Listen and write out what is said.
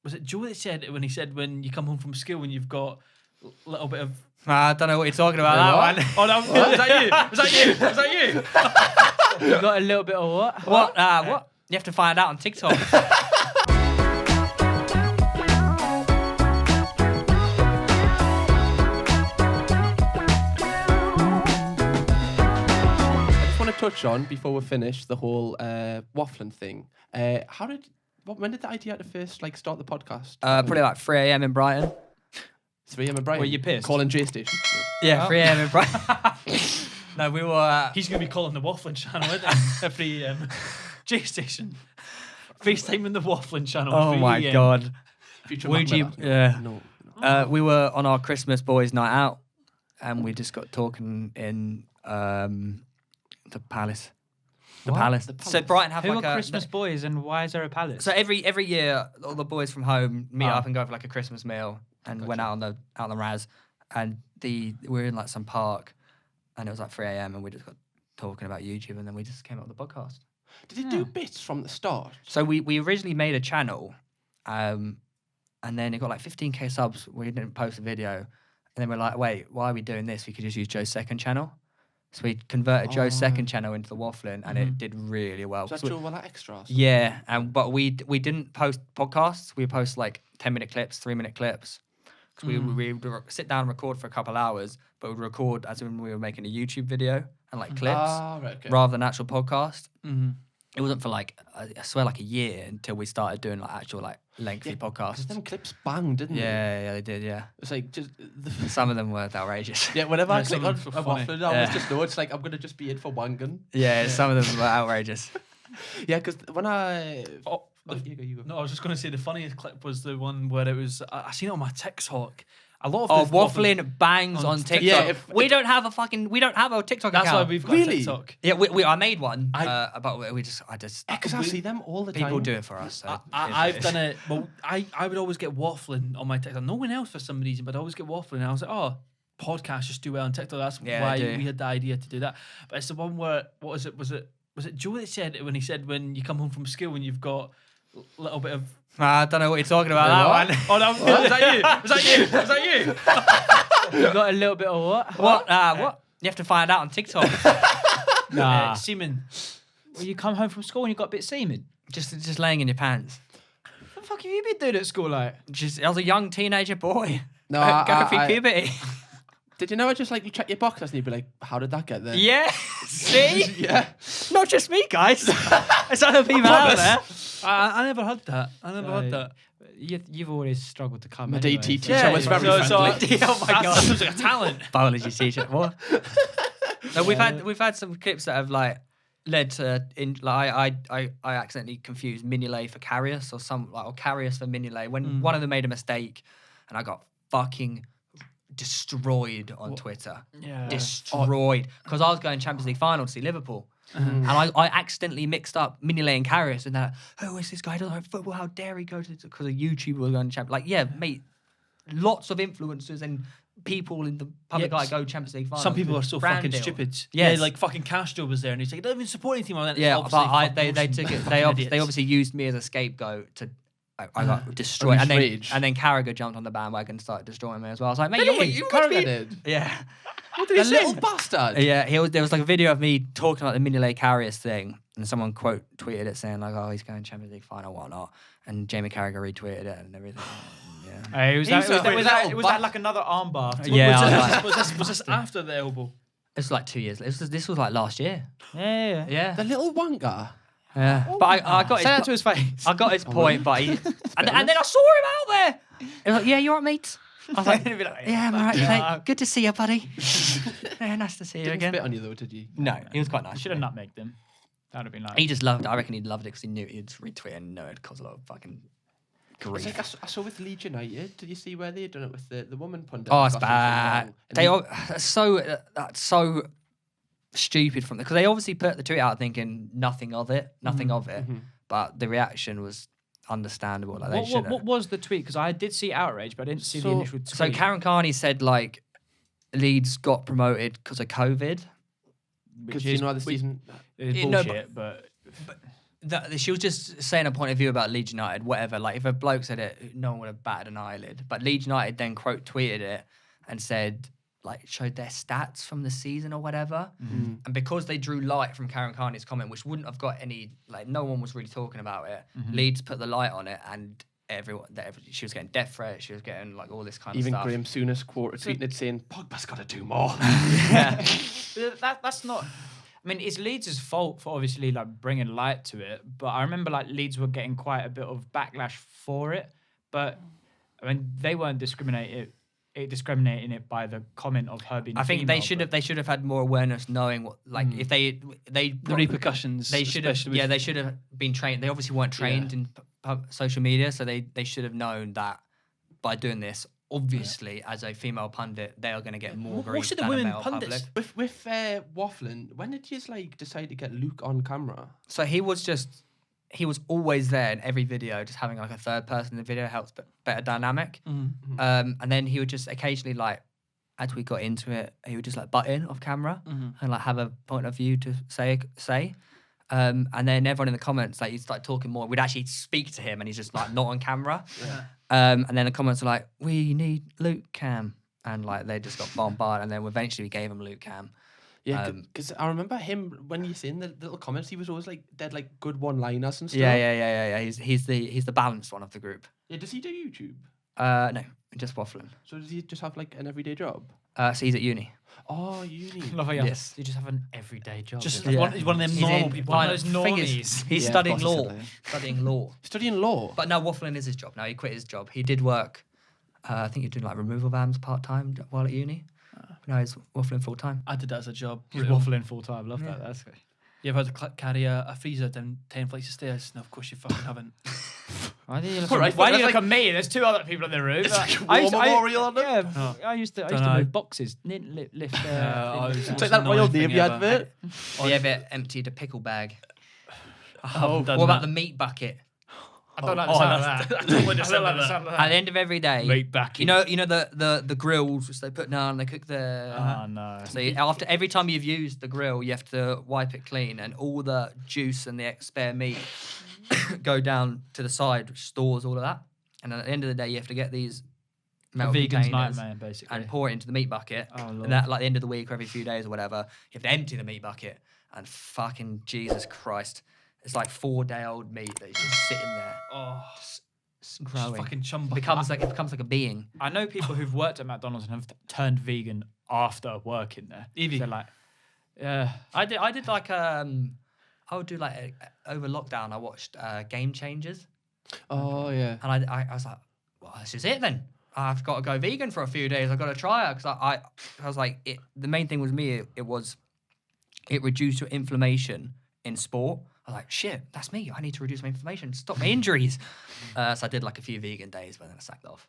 Was it Joe that said it when he said when you come home from school and you've got a little bit of... I don't know what you're talking about, that one. Oh, no, was that you? Was that you? Was that you? You got a little bit of what? What? What? You have to find out on TikTok. Touch on before we finish the whole Wafflin thing. When did the idea to first start the podcast? Probably like 3 a.m. in Brighton. 3 a.m. in Brighton. Were you pissed? Calling J Station. Yeah, 3 a.m. in Brighton. No, we were. He's gonna be calling the Wafflin channel at 3 a.m. J Station. FaceTiming the Wafflin channel. Oh my god. Would you? Yeah. No. We were on our Christmas boys' night out, and we just got talking in the palace. The palace. So Brighton have Who like are a Christmas boys and why is there a palace? So every year, all the boys from home meet up and go for like a Christmas meal, and went out on the Raz, and we were in like some park, and it was like 3 a.m. and we just got talking about YouTube, and then we just came up with the podcast. Did it do bits from the start? So we originally made a channel, and then it got like 15k subs. We didn't post a video, and then we're like, wait, why are we doing this? We could just use Joe's second channel. So we converted Joe's second channel into the Wafflin, and it did really well. Was that Joe with extras? Yeah, but we didn't post podcasts. We post like 10-minute clips, 3-minute clips. Because we would sit down and record for a couple hours, but we'd record as when we were making a YouTube video and like clips, rather than actual podcast. Mm-hmm. It wasn't for like, I swear, like a year until we started doing like actual like lengthy podcasts. Because them clips banged, didn't they? Yeah, they did, yeah. It's like just... Some of them were outrageous. Yeah, whenever I click on a funny. Wafflin, I always just know it's like I'm going to just be in for wanging. Yeah, some of them were outrageous. Yeah, because when I... you go. No, I was just going to say the funniest clip was the one where it was... I seen it on my TikTok. A lot of Wafflin bangs on TikTok. Yeah, we don't have a TikTok That's account. why we've got a TikTok. Yeah, I made one, but we just Because I see them all the time. people do it for us. So I've done it. Well, I would always get Wafflin on my TikTok. No one else for some reason, but I always get Wafflin. And I was like, oh, podcasts just do well on TikTok. That's why we had the idea to do that. But it's the one where, what was it? Was it Joe that said it when he said when you come home from school and you've got a little bit of... I don't know what you're talking about, that one. Oh, no, was that you? Was that you? Was that you? You got a little bit of what? What? You have to find out on TikTok. Nah. Semen. Well, you come home from school and you got a bit of semen. Just laying in your pants. What the fuck have you been doing at school, like? I was a young teenager boy. No, Going through puberty. Did you know just like you check your boxes and you'd be like, how did that get there? Yeah. See? Yeah. Not just me, guys. There's other people out there. I never had that. I never had that. You've always struggled to come. My anyway, DT teacher was very friendly. Oh my god. That was like a talent. Biology teacher. What? No, we've had some clips that have like led to I accidentally confused Mignolet for Carius or Carius for Mignolet when one of them made a mistake, and I got fucking destroyed on Twitter. Yeah. Destroyed. Because I was going Champions League final to see Liverpool. And I accidentally mixed up Mignolet and Karius, and they're like, who is this guy? He doesn't know football. How dare he go to... Because a YouTuber was going to Champions... Like, yeah, mate, lots of influencers and people in the public eye go Champions League final. Some people are so fucking stupid. Yes. Yeah, like fucking Castro was there, and he's like, I don't even support any team. Yeah, but they took it... They obviously used me as a scapegoat to... I got destroyed. And then Carragher jumped on the bandwagon and started destroying me as well. I was like, mate, Carragher did? Yeah. What did he say? Little bastard. Yeah, there was like a video of me talking about the Mignolet Karius thing, and someone quote tweeted it saying like, "Oh, he's going Champions League final, whatnot," and Jamie Carragher retweeted it and everything. Yeah. Was that like another armbar? Yeah. Was this after the elbow? This was like 2 years. This was like last year. Yeah. The little wanker. Yeah. But I got say that to his face. I got his point, but and then I saw him out there. He was like, "Yeah, you alright, mate?" I was like, yeah, I'm alright, mate. Good to see you, buddy. Yeah, nice to see you Didn't again. spit on you though, did you? No, he was quite nice. Should have nutmegged him. That would have been nice. He just loved it. I reckon he loved it because he knew he'd retweet and know it'd cause a lot of fucking grief. It's like I saw with Leeds United. Did you see where they done it with the woman pundit? Oh, it's bad. That's so stupid from them because they obviously put the tweet out thinking nothing of it. But the reaction was understandable. Like what was the tweet? Because I did see outrage, but I didn't see the initial tweet. So Karen Carney said like Leeds got promoted because of COVID. Because you know the season is bullshit, but she was just saying a point of view about Leeds United, whatever. Like, if a bloke said it, no one would have batted an eyelid. But Leeds United then quote tweeted it and said, like, showed their stats from the season or whatever. And because they drew light from Karen Carney's comment, which wouldn't have got any, like, no one was really talking about it. Leeds put the light on it, and she was getting death threats. She was getting, like, all this kind of stuff. Even Graham Souness tweeted it saying, Pogba's got to do more. Yeah. That's not... I mean, it's Leeds' fault for obviously like bringing light to it, but I remember like Leeds were getting quite a bit of backlash for it. But I mean, they weren't discriminating it by the comment of her being. I think female, they should have had more awareness, knowing what if they the repercussions. They should have they should have been trained. They obviously weren't trained in social media, so they should have known that by doing this. Obviously, as a female pundit, they are going to get more grief Most of the than a women male pundits. public. With Wafflin, when did you like decide to get Luke on camera? So he was always there in every video, just having like a third person in the video helps better dynamic. And then he would just occasionally, like, as we got into it, he would just like butt in off camera and like have a point of view to say. And then everyone in the comments, like, he'd start talking more. We'd actually speak to him, and he's just like not on camera. And then the comments are like, "We need Luke Cam," and like they just got bombarded. And then eventually we gave him Luke Cam. Yeah, because I remember him when you seen the little comments. He was always like dead, like good one-liners and stuff. Yeah. He's the balanced one of the group. Yeah, does he do YouTube? No, just Wafflin. So does he just have like an everyday job? So he's at uni. Oh, uni. Love how Yes. you just have an everyday job. Just Yeah. he's one of them He's normal in- people. one of those Thing is, normies. he's Yeah, studying of course law. he said Studying law. Studying law. But now Wafflin is his job. Now he quit his job. He did work. I think he did like removal vans part time while at uni. No, he's Wafflin full time. I did that as a job. He's waffling full time. Love that. That's good. You ever had to carry a freezer down 10 flights of stairs? No, of course you fucking haven't. Why do you look, Right, at, why do you that's look at me? There's two other people in the room. It's like a war memorial on them. Yeah, I used to Dunno. move boxes, lift. It's like that Royal Navy advert. Have you ever emptied a pickle bag? I've done What about that. the meat bucket? I don't like the sound of that. I don't like the sound of At the end of every day, Meat bucket. you know the grills which they put down, they cook the. Oh no. So after every time you've used the grill, you have to wipe it clean, and all the juice and the spare meat go down to the side, which stores all of that. And at the end of the day, you have to get these A metal vegan's containers nightmare, basically. and pour it into the meat bucket. Oh, Lord. And that, like, the end of the week or every few days or whatever, you have to empty the meat bucket. And fucking Jesus Christ, it's like 4-day-old meat that's just sitting there, Oh, just growing. fucking chum It becomes like a being. I know people who've worked at McDonald's and have turned vegan after working there. Evie. They're like, yeah. I did like I would do like over lockdown. I watched Game Changers, Oh yeah. and I was like, well, this is it then. I've got to go vegan for a few days. I've got to try it because I was like, the main thing with me it reduced your inflammation in sport. I was like, shit, that's me. I need to reduce my inflammation, stop my injuries. So I did like a few vegan days, but then I sacked off.